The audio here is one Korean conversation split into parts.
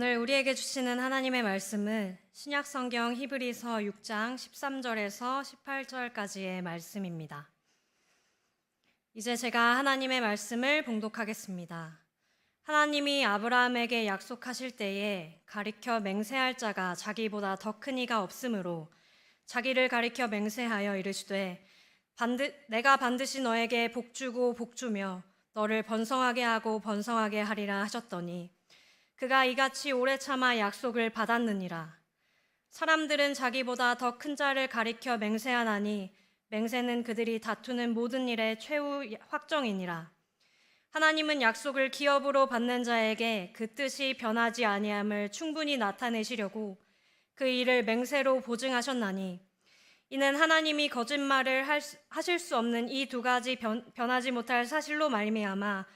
오늘 우리에게 주시는 하나님의 말씀은 신약 성경 히브리서 6장 13절에서 18절까지의 말씀입니다. 이제 제가 하나님의 말씀을 봉독하겠습니다. 하나님이 아브라함에게 약속하실 때에 가리켜 맹세할 자가 자기보다 더 큰 이가 없으므로 자기를 가리켜 맹세하여 이르시되 내가 반드시 너에게 복주고 복주며 너를 번성하게 하고 번성하게 하리라 하셨더니 그가 이같이 오래 참아 약속을 받았느니라. 사람들은 자기보다 더 큰 자를 가리켜 맹세하나니 맹세는 그들이 다투는 모든 일의 최후 확정이니라. 하나님은 약속을 기업으로 받는 자에게 그 뜻이 변하지 아니함을 충분히 나타내시려고 그 일을 맹세로 보증하셨나니 이는 하나님이 거짓말을 하실 수 없는 이 두 가지 변하지 못할 사실로 말미암아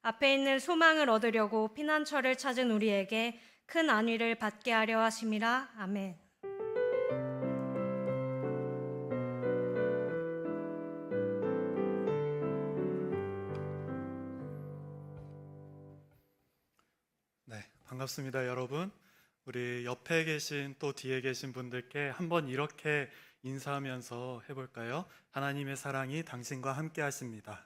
앞에 있는 소망을 얻으려고 피난처를 찾은 우리에게 큰 안위를 받게 하려 하심이라. 아멘. 네, 반갑습니다, 여러분. 우리 옆에 계신 또 뒤에 계신 분들께 한번 이렇게 인사하면서 해볼까요? 하나님의 사랑이 당신과 함께 하십니다.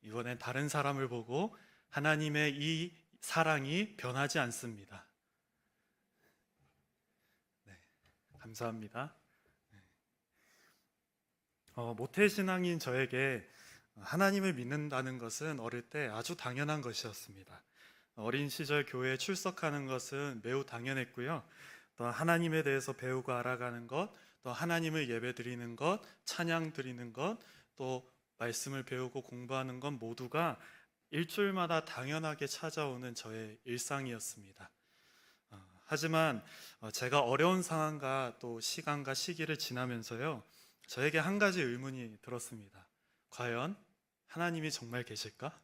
이번엔 다른 사람을 보고 하나님의 이 사랑이 변하지 않습니다. 네, 감사합니다. 모태신앙인 저에게 하나님을 믿는다는 것은 어릴 때 아주 당연한 것이었습니다. 어린 시절 교회에 출석하는 것은 매우 당연했고요. 또 하나님에 대해서 배우고 알아가는 것, 또 하나님을 예배드리는 것, 찬양 드리는 것, 또 말씀을 배우고 공부하는 건 모두가 일주일마다 당연하게 찾아오는 저의 일상이었습니다. 하지만 제가 어려운 상황과 또 시간과 시기를 지나면서요, 저에게 한 가지 의문이 들었습니다. 과연 하나님이 정말 계실까?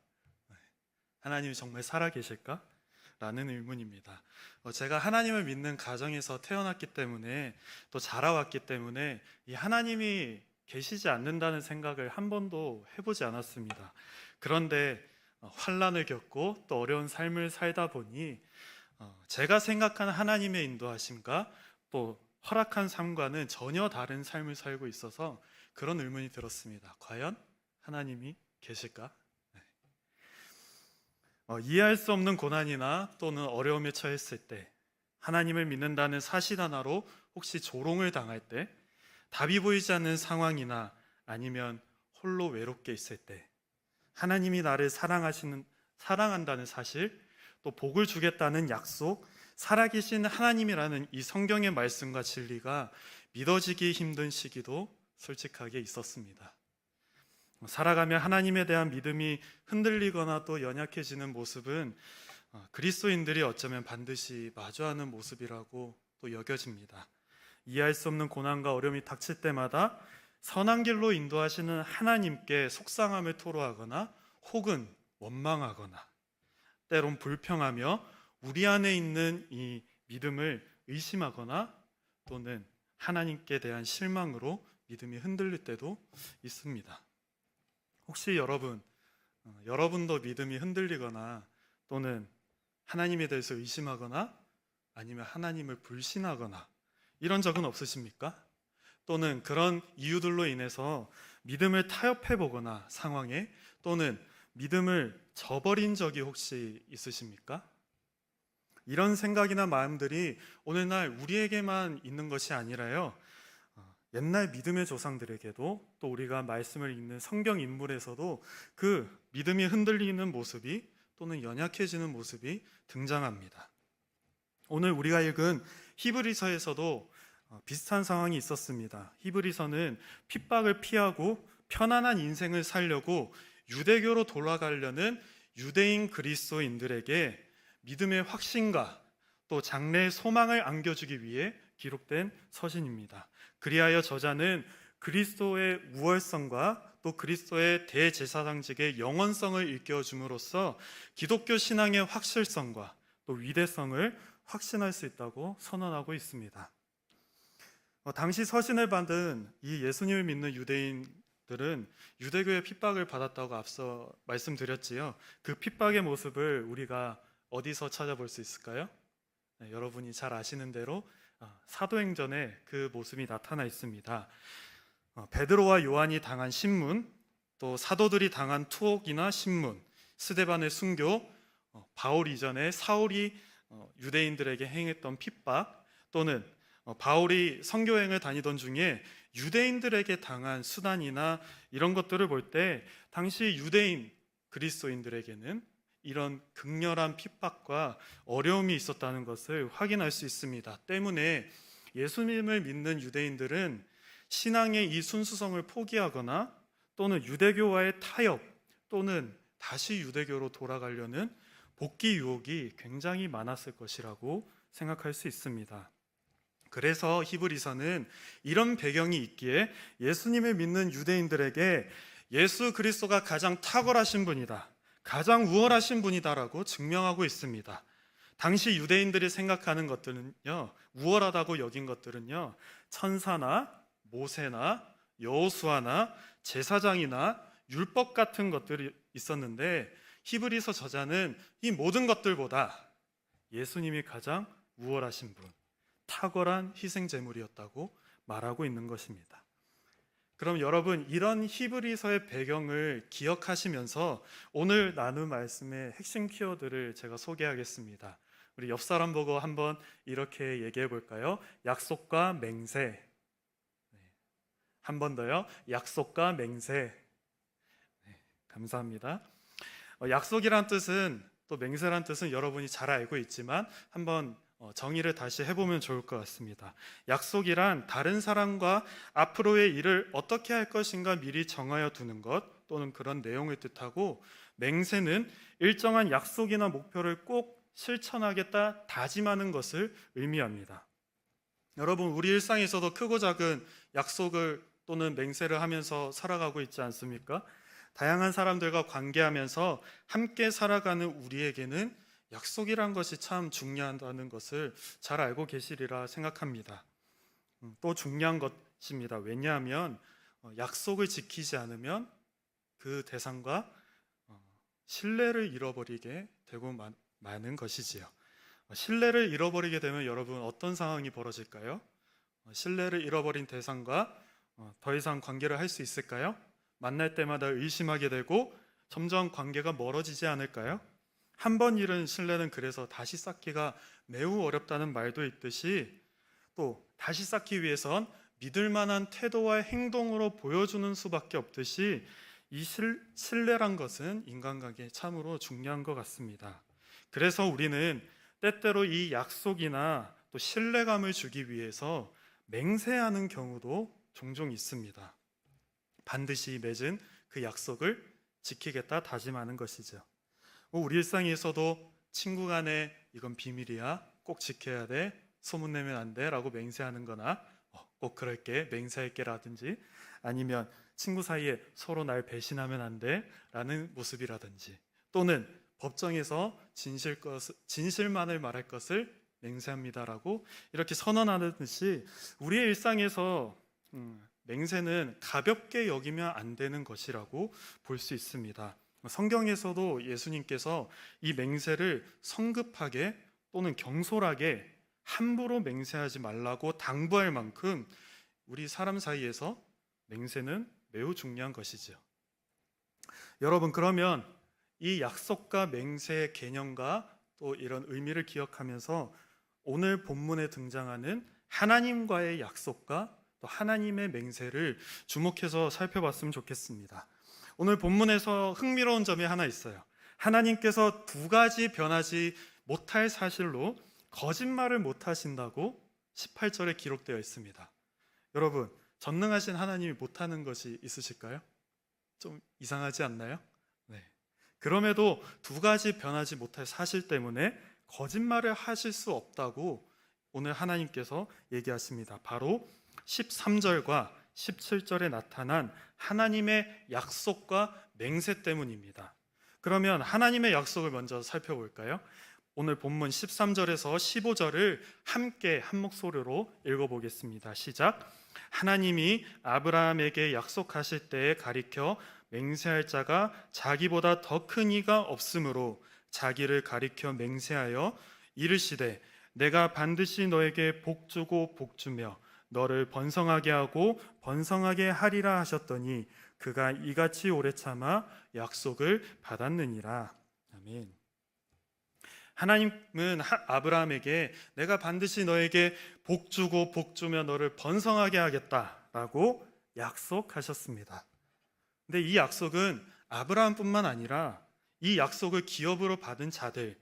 하나님이 정말 살아 계실까? 라는 의문입니다. 제가 하나님을 믿는 가정에서 태어났기 때문에 또 자라왔기 때문에 이 하나님이 계시지 않는다는 생각을 한 번도 해보지 않았습니다. 그런데 환난을 겪고 또 어려운 삶을 살다 보니 제가 생각하는 하나님의 인도하심과 또 허락한 삶과는 전혀 다른 삶을 살고 있어서 그런 의문이 들었습니다. 과연 하나님이 계실까? 이해할 수 없는 고난이나 또는 어려움에 처했을 때, 하나님을 믿는다는 사실 하나로 혹시 조롱을 당할 때, 답이 보이지 않는 상황이나 아니면 홀로 외롭게 있을 때, 하나님이 나를 사랑한다는 사실, 또 복을 주겠다는 약속, 살아계신 하나님이라는 이 성경의 말씀과 진리가 믿어지기 힘든 시기도 솔직하게 있었습니다. 살아가며 하나님에 대한 믿음이 흔들리거나 또 연약해지는 모습은 그리스도인들이 어쩌면 반드시 마주하는 모습이라고 또 여겨집니다. 이해할 수 없는 고난과 어려움이 닥칠 때마다 선한 길로 인도하시는 하나님께 속상함을 토로하거나 혹은 원망하거나 때론 불평하며 우리 안에 있는 이 믿음을 의심하거나 또는 하나님께 대한 실망으로 믿음이 흔들릴 때도 있습니다. 혹시 여러분도 믿음이 흔들리거나 또는 하나님에 대해서 의심하거나 아니면 하나님을 불신하거나 이런 적은 없으십니까? 또는 그런 이유들로 인해서 믿음을 타협해 보거나 상황에 또는 믿음을 저버린 적이 혹시 있으십니까? 이런 생각이나 마음들이 오늘날 우리에게만 있는 것이 아니라요, 옛날 믿음의 조상들에게도 또 우리가 말씀을 읽는 성경 인물에서도 그 믿음이 흔들리는 모습이 또는 연약해지는 모습이 등장합니다. 오늘 우리가 읽은 히브리서에서도 비슷한 상황이 있었습니다. 히브리서는 핍박을 피하고 편안한 인생을 살려고 유대교로 돌아가려는 유대인 그리스도인들에게 믿음의 확신과 또 장래의 소망을 안겨주기 위해 기록된 서신입니다. 그리하여 저자는 그리스도의 우월성과 또 그리스도의 대제사장직의 영원성을 일깨워줌으로써 기독교 신앙의 확실성과 또 위대성을 확신할 수 있다고 선언하고 있습니다. 당시 서신을 받은 이 예수님을 믿는 유대인 사도들은 유대교의 핍박을 받았다고 앞서 말씀드렸지요. 그 핍박의 모습을 우리가 어디서 찾아볼 수 있을까요? 네, 여러분이 잘 아시는 대로 사도행전에 그 모습이 나타나 있습니다. 베드로와 요한이 당한 신문, 또 사도들이 당한 투옥이나 신문, 스데반의 순교, 바울 이전에 사울이 유대인들에게 행했던 핍박, 또는 바울이 선교행을 다니던 중에 유대인들에게 당한 수단이나 이런 것들을 볼 때 당시 유대인 그리스도인들에게는 이런 극렬한 핍박과 어려움이 있었다는 것을 확인할 수 있습니다. 때문에 예수님을 믿는 유대인들은 신앙의 이 순수성을 포기하거나 또는 유대교와의 타협 또는 다시 유대교로 돌아가려는 복귀 유혹이 굉장히 많았을 것이라고 생각할 수 있습니다. 그래서 히브리서는 이런 배경이 있기에 예수님을 믿는 유대인들에게 예수 그리스도가 가장 탁월하신 분이다, 가장 우월하신 분이다라고 증명하고 있습니다. 당시 유대인들이 생각하는 것들은요, 우월하다고 여긴 것들은요, 천사나 모세나 여호수아나 제사장이나 율법 같은 것들이 있었는데 히브리서 저자는 이 모든 것들보다 예수님이 가장 우월하신 분, 탁월한 희생 제물이었다고 말하고 있는 것입니다. 그럼 여러분, 이런 히브리서의 배경을 기억하시면서 오늘 나눌 말씀의 핵심 키워드를 제가 소개하겠습니다. 우리 옆 사람 보고 한번 이렇게 얘기해 볼까요? 약속과 맹세. 한 번 더요. 약속과 맹세. 감사합니다. 약속이란 뜻은, 또 맹세란 뜻은 여러분이 잘 알고 있지만 한번 정의를 다시 해보면 좋을 것 같습니다. 약속이란 다른 사람과 앞으로의 일을 어떻게 할 것인가 미리 정하여 두는 것 또는 그런 내용을 뜻하고, 맹세는 일정한 약속이나 목표를 꼭 실천하겠다 다짐하는 것을 의미합니다. 여러분, 우리 일상에서도 크고 작은 약속을 또는 맹세를 하면서 살아가고 있지 않습니까? 다양한 사람들과 관계하면서 함께 살아가는 우리에게는 약속이란 것이 참 중요하다는 것을 잘 알고 계시리라 생각합니다. 또 중요한 것입니다. 왜냐하면 약속을 지키지 않으면 그 대상과 신뢰를 잃어버리게 되고 마는 것이지요. 신뢰를 잃어버리게 되면 여러분 어떤 상황이 벌어질까요? 신뢰를 잃어버린 대상과 더 이상 관계를 할 수 있을까요? 만날 때마다 의심하게 되고 점점 관계가 멀어지지 않을까요? 한 번 잃은 신뢰는 그래서 다시 쌓기가 매우 어렵다는 말도 있듯이, 또 다시 쌓기 위해선 믿을 만한 태도와 행동으로 보여주는 수밖에 없듯이 이 신뢰란 것은 인간관계에 참으로 중요한 것 같습니다. 그래서 우리는 때때로 이 약속이나 또 신뢰감을 주기 위해서 맹세하는 경우도 종종 있습니다. 반드시 맺은 그 약속을 지키겠다 다짐하는 것이죠. 우리 일상에서도 친구 간에 이건 비밀이야, 꼭 지켜야 돼, 소문내면 안 돼 라고 맹세하는 거나 꼭 그럴게, 맹세할게 라든지, 아니면 친구 사이에 서로 날 배신하면 안 돼 라는 모습이라든지, 또는 법정에서 진실만을 말할 것을 맹세합니다라고 이렇게 선언하는 듯이 우리의 일상에서 맹세는 가볍게 여기면 안 되는 것이라고 볼 수 있습니다. 성경에서도 예수님께서 이 맹세를 성급하게 또는 경솔하게 함부로 맹세하지 말라고 당부할 만큼 우리 사람 사이에서 맹세는 매우 중요한 것이죠. 여러분, 그러면 이 약속과 맹세의 개념과 또 이런 의미를 기억하면서 오늘 본문에 등장하는 하나님과의 약속과 또 하나님의 맹세를 주목해서 살펴봤으면 좋겠습니다. 오늘 본문에서 흥미로운 점이 하나 있어요. 하나님께서 두 가지 변하지 못할 사실로 거짓말을 못하신다고 18절에 기록되어 있습니다. 여러분, 전능하신 하나님이 못하는 것이 있으실까요? 좀 이상하지 않나요? 네. 그럼에도 두 가지 변하지 못할 사실 때문에 거짓말을 하실 수 없다고 오늘 하나님께서 얘기하십니다. 바로 13절과 17절에 나타난 하나님의 약속과 맹세 때문입니다. 그러면 하나님의 약속을 먼저 살펴볼까요? 오늘 본문 13절에서 15절을 함께 한 목소리로 읽어보겠습니다. 시작. 하나님이 아브라함에게 약속하실 때에 가리켜 맹세할 자가 자기보다 더 큰 이가 없으므로 자기를 가리켜 맹세하여 이르시되 내가 반드시 너에게 복 주고 복 주며 너를 번성하게 하고 번성하게 하리라 하셨더니 그가 이같이 오래 참아 약속을 받았느니라. 아멘. 하나님은 아브라함에게 내가 반드시 너에게 복 주고 복 주며 너를 번성하게 하겠다라고 약속하셨습니다. 근데 이 약속은 아브라함뿐만 아니라 이 약속을 기업으로 받은 자들,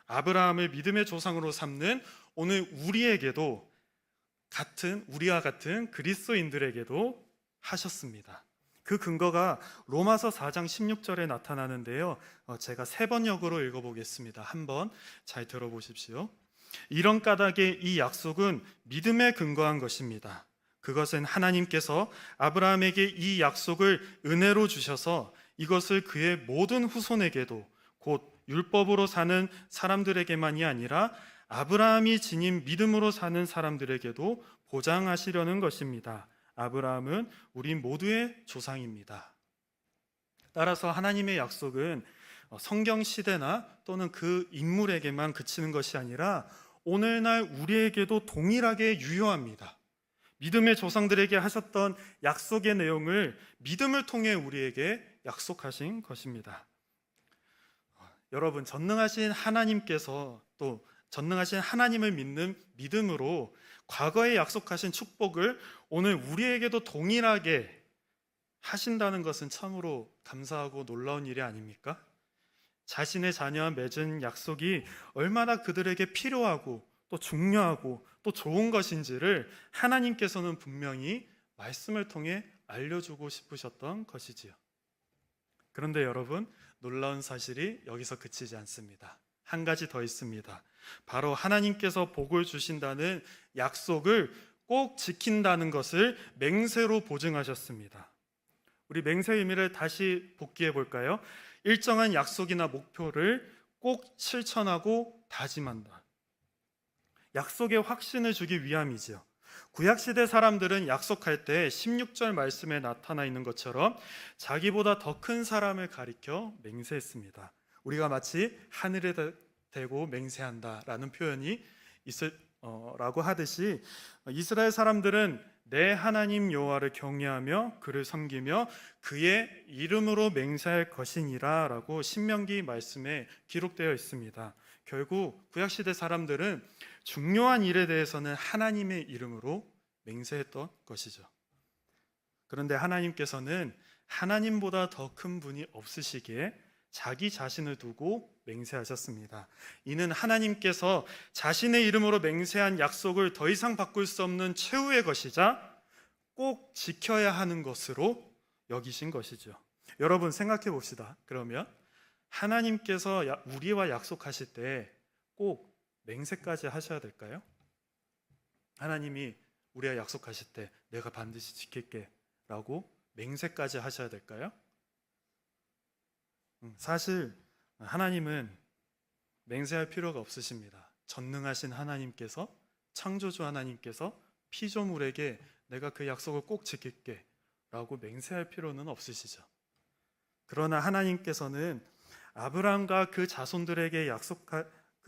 아브라함을 믿음의 조상으로 삼는 오늘 우리에게도 우리와 같은 그리스도인들에게도 하셨습니다. 그 근거가 로마서 4장 16절에 나타나는데요. 제가 세 번역으로 읽어보겠습니다. 한번 잘 들어보십시오. 이런 까닭에 이 약속은 믿음에 근거한 것입니다. 그것은 하나님께서 아브라함에게 이 약속을 은혜로 주셔서 이것을 그의 모든 후손에게도 곧 율법으로 사는 사람들에게만이 아니라 아브라함이 지닌 믿음으로 사는 사람들에게도 보장하시려는 것입니다. 아브라함은 우리 모두의 조상입니다. 따라서 하나님의 약속은 성경 시대나 또는 그 인물에게만 그치는 것이 아니라 오늘날 우리에게도 동일하게 유효합니다. 믿음의 조상들에게 하셨던 약속의 내용을 믿음을 통해 우리에게 약속하신 것입니다. 여러분, 전능하신 하나님께서 또 전능하신 하나님을 믿는 믿음으로 과거에 약속하신 축복을 오늘 우리에게도 동일하게 하신다는 것은 참으로 감사하고 놀라운 일이 아닙니까? 자신의 자녀와 맺은 약속이 얼마나 그들에게 필요하고 또 중요하고 또 좋은 것인지를 하나님께서는 분명히 말씀을 통해 알려주고 싶으셨던 것이지요. 그런데 여러분, 놀라운 사실이 여기서 그치지 않습니다. 한 가지 더 있습니다. 바로 하나님께서 복을 주신다는 약속을 꼭 지킨다는 것을 맹세로 보증하셨습니다. 우리 맹세의 의미를 다시 복기해 볼까요? 일정한 약속이나 목표를 꼭 실천하고 다짐한다. 약속의 확신을 주기 위함이지요. 구약시대 사람들은 약속할 때 16절 말씀에 나타나 있는 것처럼 자기보다 더 큰 사람을 가리켜 맹세했습니다. 우리가 마치 하늘에 대고 맹세한다라는 표현이 라고 하듯이 이스라엘 사람들은 내 하나님 여호와를 경외하며 그를 섬기며 그의 이름으로 맹세할 것이니라 라고 신명기 말씀에 기록되어 있습니다. 결국 구약시대 사람들은 중요한 일에 대해서는 하나님의 이름으로 맹세했던 것이죠. 그런데 하나님께서는 하나님보다 더 큰 분이 없으시기에 자기 자신을 두고 맹세하셨습니다. 이는 하나님께서 자신의 이름으로 맹세한 약속을 더 이상 바꿀 수 없는 최후의 것이자 꼭 지켜야 하는 것으로 여기신 것이죠. 여러분 생각해 봅시다. 그러면 하나님께서 우리와 약속하실 때 꼭 맹세까지 하셔야 될까요? 하나님이 우리와 약속하실 때 내가 반드시 지킬게 라고 맹세까지 하셔야 될까요? 사실 하나님은 맹세할 필요가 없으십니다. 전능하신 하나님께서, 창조주 하나님께서 피조물에게 내가 그 약속을 꼭 지킬게 라고 맹세할 필요는 없으시죠. 그러나 하나님께서는 아브라함과 그 자손들에게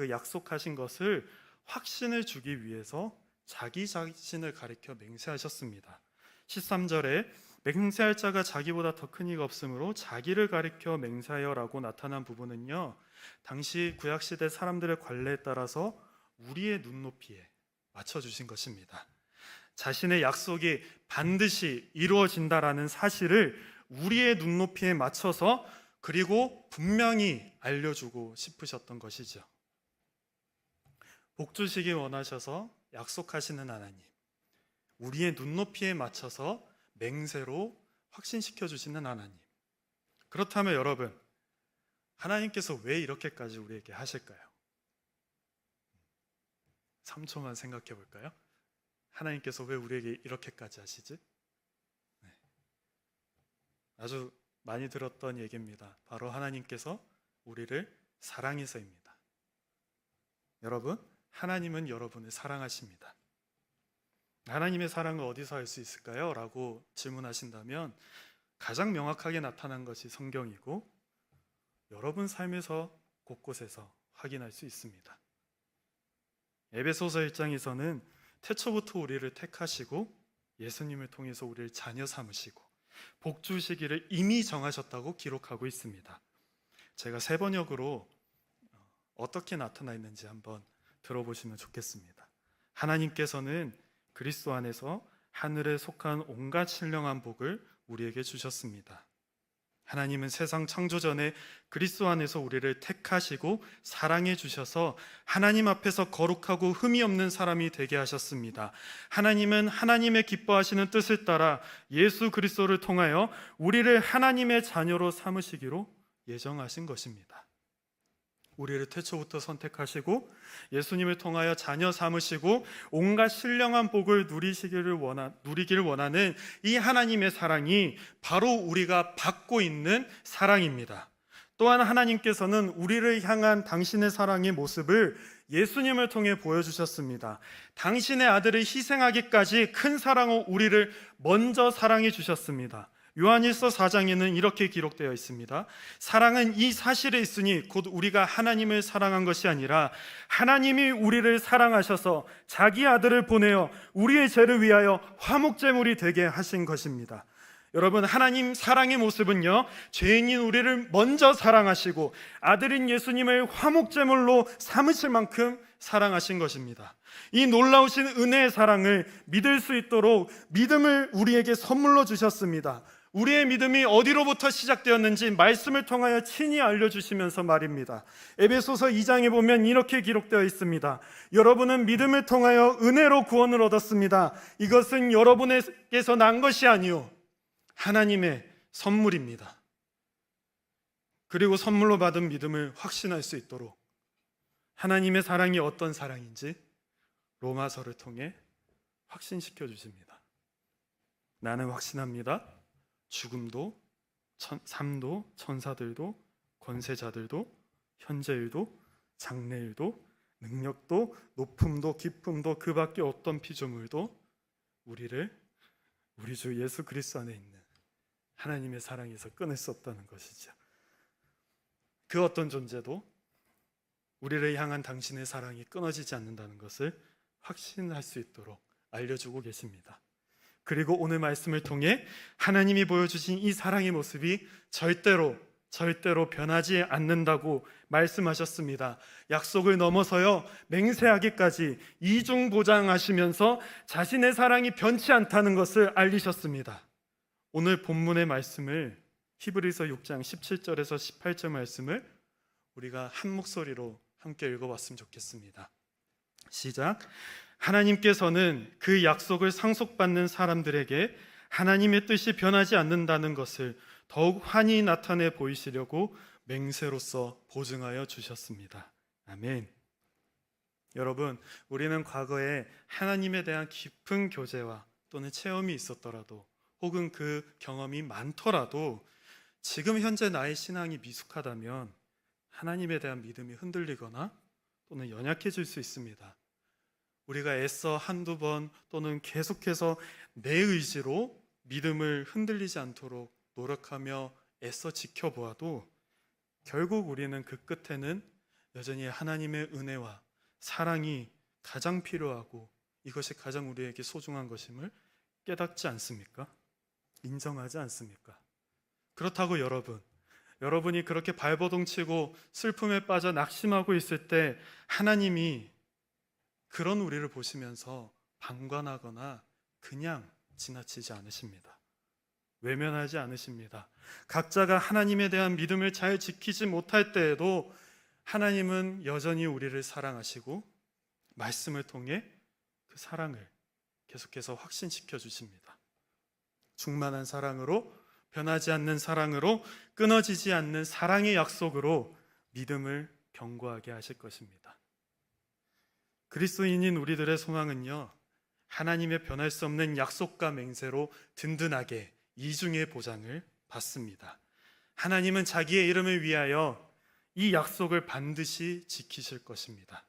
약속하신 것을 확신을 주기 위해서 자기 자신을 가리켜 맹세하셨습니다. 13절에 맹세할 자가 자기보다 더 큰 이가 없으므로 자기를 가리켜 맹세하여라고 나타난 부분은요, 당시 구약시대 사람들의 관례에 따라서 우리의 눈높이에 맞춰주신 것입니다. 자신의 약속이 반드시 이루어진다라는 사실을 우리의 눈높이에 맞춰서 그리고 분명히 알려주고 싶으셨던 것이죠. 복 주시기 원하셔서 약속하시는 하나님, 우리의 눈높이에 맞춰서 맹세로 확신시켜 주시는 하나님. 그렇다면 여러분, 하나님께서 왜 이렇게까지 우리에게 하실까요? 3초만 생각해 볼까요? 하나님께서 왜 우리에게 이렇게까지 하시지? 네. 아주 많이 들었던 얘기입니다. 바로 하나님께서 우리를 사랑해서입니다. 여러분, 하나님은 여러분을 사랑하십니다. 하나님의 사랑을 어디서 알 수 있을까요? 라고 질문하신다면 가장 명확하게 나타난 것이 성경이고 여러분 삶에서 곳곳에서 확인할 수 있습니다. 에베소서 1장에서는 태초부터 우리를 택하시고 예수님을 통해서 우리를 자녀 삼으시고 복 주시기를 이미 정하셨다고 기록하고 있습니다. 제가 세 번역으로 어떻게 나타나 있는지 한번 들어보시면 좋겠습니다. 하나님께서는 그리스도 안에서 하늘에 속한 온갖 신령한 복을 우리에게 주셨습니다. 하나님은 세상 창조 전에 그리스도 안에서 우리를 택하시고 사랑해 주셔서 하나님 앞에서 거룩하고 흠이 없는 사람이 되게 하셨습니다. 하나님은 하나님의 기뻐하시는 뜻을 따라 예수 그리스도를 통하여 우리를 하나님의 자녀로 삼으시기로 예정하신 것입니다. 우리를 태초부터 선택하시고 예수님을 통하여 자녀 삼으시고 온갖 신령한 복을 누리기를 원하는 이 하나님의 사랑이 바로 우리가 받고 있는 사랑입니다. 또한 하나님께서는 우리를 향한 당신의 사랑의 모습을 예수님을 통해 보여주셨습니다. 당신의 아들을 희생하기까지 큰 사랑으로 우리를 먼저 사랑해 주셨습니다. 요한일서 4장에는 이렇게 기록되어 있습니다. 사랑은 이 사실에 있으니 곧 우리가 하나님을 사랑한 것이 아니라 하나님이 우리를 사랑하셔서 자기 아들을 보내어 우리의 죄를 위하여 화목제물이 되게 하신 것입니다. 여러분, 하나님 사랑의 모습은요, 죄인인 우리를 먼저 사랑하시고 아들인 예수님을 화목제물로 삼으실 만큼 사랑하신 것입니다. 이 놀라우신 은혜의 사랑을 믿을 수 있도록 믿음을 우리에게 선물로 주셨습니다. 우리의 믿음이 어디로부터 시작되었는지 말씀을 통하여 친히 알려주시면서 말입니다. 에베소서 2장에 보면 이렇게 기록되어 있습니다. 여러분은 믿음을 통하여 은혜로 구원을 얻었습니다. 이것은 여러분에게서 난 것이 아니요 하나님의 선물입니다. 그리고 선물로 받은 믿음을 확신할 수 있도록 하나님의 사랑이 어떤 사랑인지 로마서를 통해 확신시켜 주십니다. 나는 확신합니다. 죽음도 삶도 천사들도 권세자들도 현재일도 장래일도 능력도 높음도 깊음도 그 밖에 어떤 피조물도 우리를 우리 주 예수 그리스도 안에 있는 하나님의 사랑에서 끊을 수 없다는 것이죠. 그 어떤 존재도 우리를 향한 당신의 사랑이 끊어지지 않는다는 것을 확신할 수 있도록 알려주고 계십니다. 그리고 오늘 말씀을 통해 하나님이 보여주신 이 사랑의 모습이 절대로 변하지 않는다고 말씀하셨습니다. 약속을 넘어서요 맹세하기까지 이중보장하시면서 자신의 사랑이 변치 않다는 것을 알리셨습니다. 오늘 본문의 말씀을 히브리서 6장 17절에서 18절 말씀을 우리가 한 목소리로 함께 읽어봤으면 좋겠습니다. 시작. 하나님께서는 그 약속을 상속받는 사람들에게 하나님의 뜻이 변하지 않는다는 것을 더욱 환히 나타내 보이시려고 맹세로서 보증하여 주셨습니다. 아멘. 여러분, 우리는 과거에 하나님에 대한 깊은 교제와 또는 체험이 있었더라도 혹은 그 경험이 많더라도 지금 현재 나의 신앙이 미숙하다면 하나님에 대한 믿음이 흔들리거나 또는 연약해질 수 있습니다. 우리가 애써 한두 번 또는 계속해서 내 의지로 믿음을 흔들리지 않도록 노력하며 애써 지켜보아도 결국 우리는 그 끝에는 여전히 하나님의 은혜와 사랑이 가장 필요하고 이것이 가장 우리에게 소중한 것임을 깨닫지 않습니까? 인정하지 않습니까? 그렇다고 여러분이 그렇게 발버둥치고 슬픔에 빠져 낙심하고 있을 때 하나님이 그런 우리를 보시면서 방관하거나 그냥 지나치지 않으십니다. 외면하지 않으십니다. 각자가 하나님에 대한 믿음을 잘 지키지 못할 때에도 하나님은 여전히 우리를 사랑하시고 말씀을 통해 그 사랑을 계속해서 확신시켜 주십니다. 충만한 사랑으로, 변하지 않는 사랑으로, 끊어지지 않는 사랑의 약속으로 믿음을 견고하게 하실 것입니다. 그리스도인인 우리들의 소망은요, 하나님의 변할 수 없는 약속과 맹세로 든든하게 이중의 보장을 받습니다. 하나님은 자기의 이름을 위하여 이 약속을 반드시 지키실 것입니다.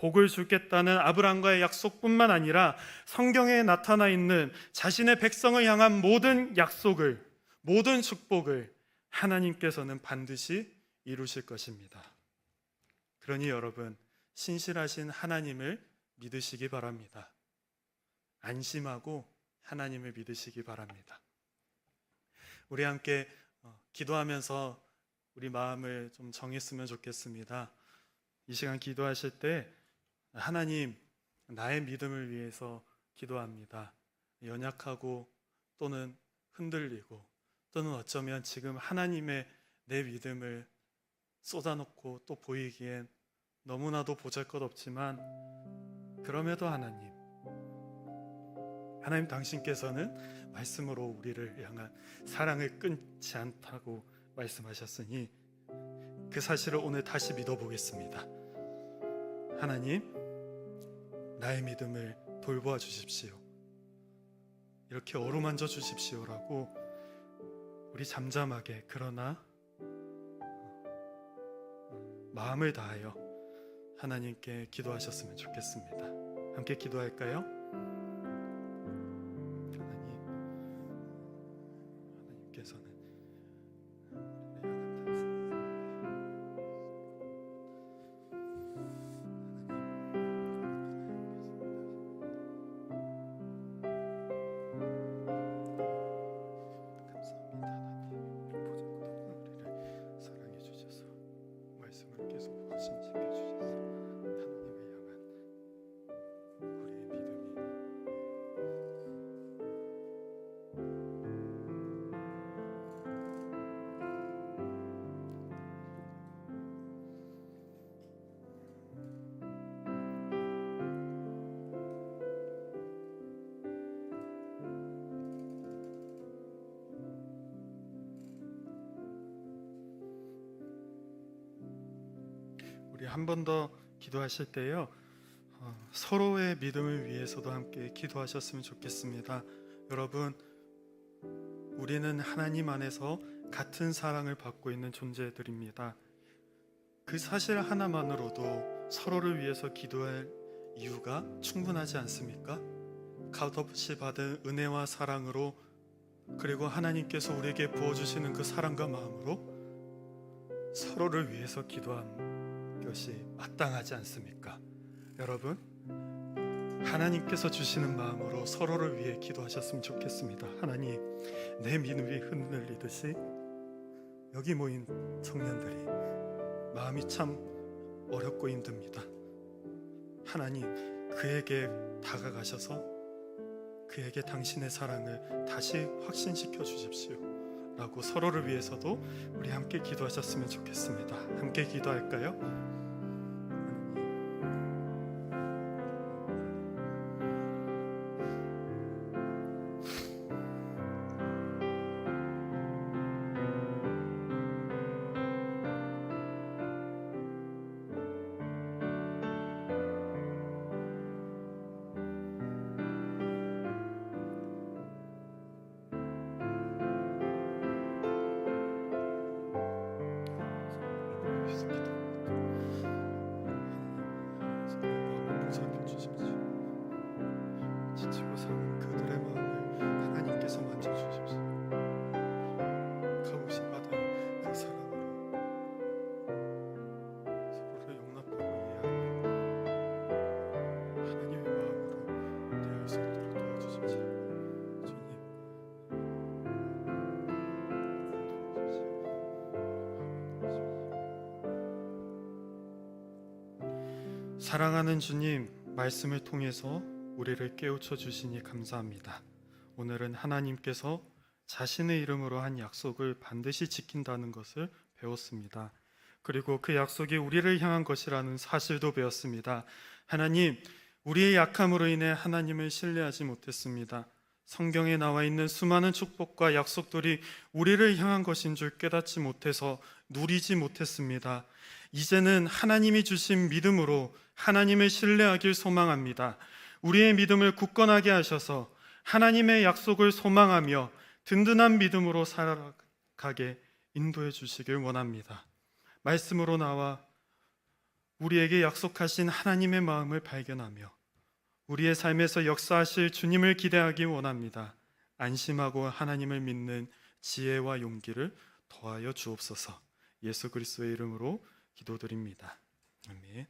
복을 주겠다는 아브라함과의 약속뿐만 아니라 성경에 나타나 있는 자신의 백성을 향한 모든 약속을, 모든 축복을 하나님께서는 반드시 이루실 것입니다. 그러니 여러분, 신실하신 하나님을 믿으시기 바랍니다. 안심하고 하나님을 믿으시기 바랍니다. 우리 함께 기도하면서 우리 마음을 좀 정했으면 좋겠습니다. 이 시간 기도하실 때 하나님, 나의 믿음을 위해서 기도합니다. 연약하고 또는 흔들리고 또는 어쩌면 지금 하나님의 내 믿음을 쏟아놓고 또 보이기엔 너무나도 보잘것없지만 그럼에도 하나님 당신께서는 말씀으로 우리를 향한 사랑을 끊지 않다고 말씀하셨으니 그 사실을 오늘 다시 믿어보겠습니다. 하나님, 나의 믿음을 돌보아 주십시오. 이렇게 어루만져 주십시오라고 우리 잠잠하게 그러나 마음을 다하여 하나님께 기도하셨으면 좋겠습니다. 함께 기도할까요? 하나님께서는 우리 한 번 더 기도하실 때요, 서로의 믿음을 위해서도 함께 기도하셨으면 좋겠습니다. 여러분, 우리는 하나님 안에서 같은 사랑을 받고 있는 존재들입니다. 그 사실 하나만으로도 서로를 위해서 기도할 이유가 충분하지 않습니까? 값없이 받은 은혜와 사랑으로, 그리고 하나님께서 우리에게 부어주시는 그 사랑과 마음으로 서로를 위해서 기도한 것이 마땅하지 않습니까? 여러분, 하나님께서 주시는 마음으로 서로를 위해 기도하셨으면 좋겠습니다. 하나님, 내 믿음이 흔들리듯이 여기 모인 청년들이 마음이 참 어렵고 힘듭니다. 하나님, 그에게 다가가셔서 그에게 당신의 사랑을 다시 확신시켜 주십시오 라고 서로를 위해서도 우리 함께 기도하셨으면 좋겠습니다. 함께 기도할까요? 지치고 사는 그들의 마음을 하나님께서 만져주십시오. 값없이 받은 그 사랑으로 서로를 용납하고 이해하는 하나님의 마음으로 대할 수 있도록 도와주십시오. 주님, 사랑하는 주님, 말씀을 통해서 우리를 깨우쳐 주시니 감사합니다. 오늘은 하나님께서 자신의 이름으로 한 약속을 반드시 지킨다는 것을 배웠습니다. 그리고 그 약속이 우리를 향한 것이라는 사실도 배웠습니다. 하나님, 우리의 약함으로 인해 하나님을 신뢰하지 못했습니다. 성경에 나와 있는 수많은 축복과 약속들이 우리를 향한 것인 줄 깨닫지 못해서 누리지 못했습니다. 이제는 하나님이 주신 믿음으로 하나님을 신뢰하길 소망합니다. 우리의 믿음을 굳건하게 하셔서 하나님의 약속을 소망하며 든든한 믿음으로 살아가게 인도해 주시길 원합니다. 말씀으로 나와 우리에게 약속하신 하나님의 마음을 발견하며 우리의 삶에서 역사하실 주님을 기대하기 원합니다. 안심하고 하나님을 믿는 지혜와 용기를 더하여 주옵소서. 예수 그리스도의 이름으로 기도드립니다. 아멘.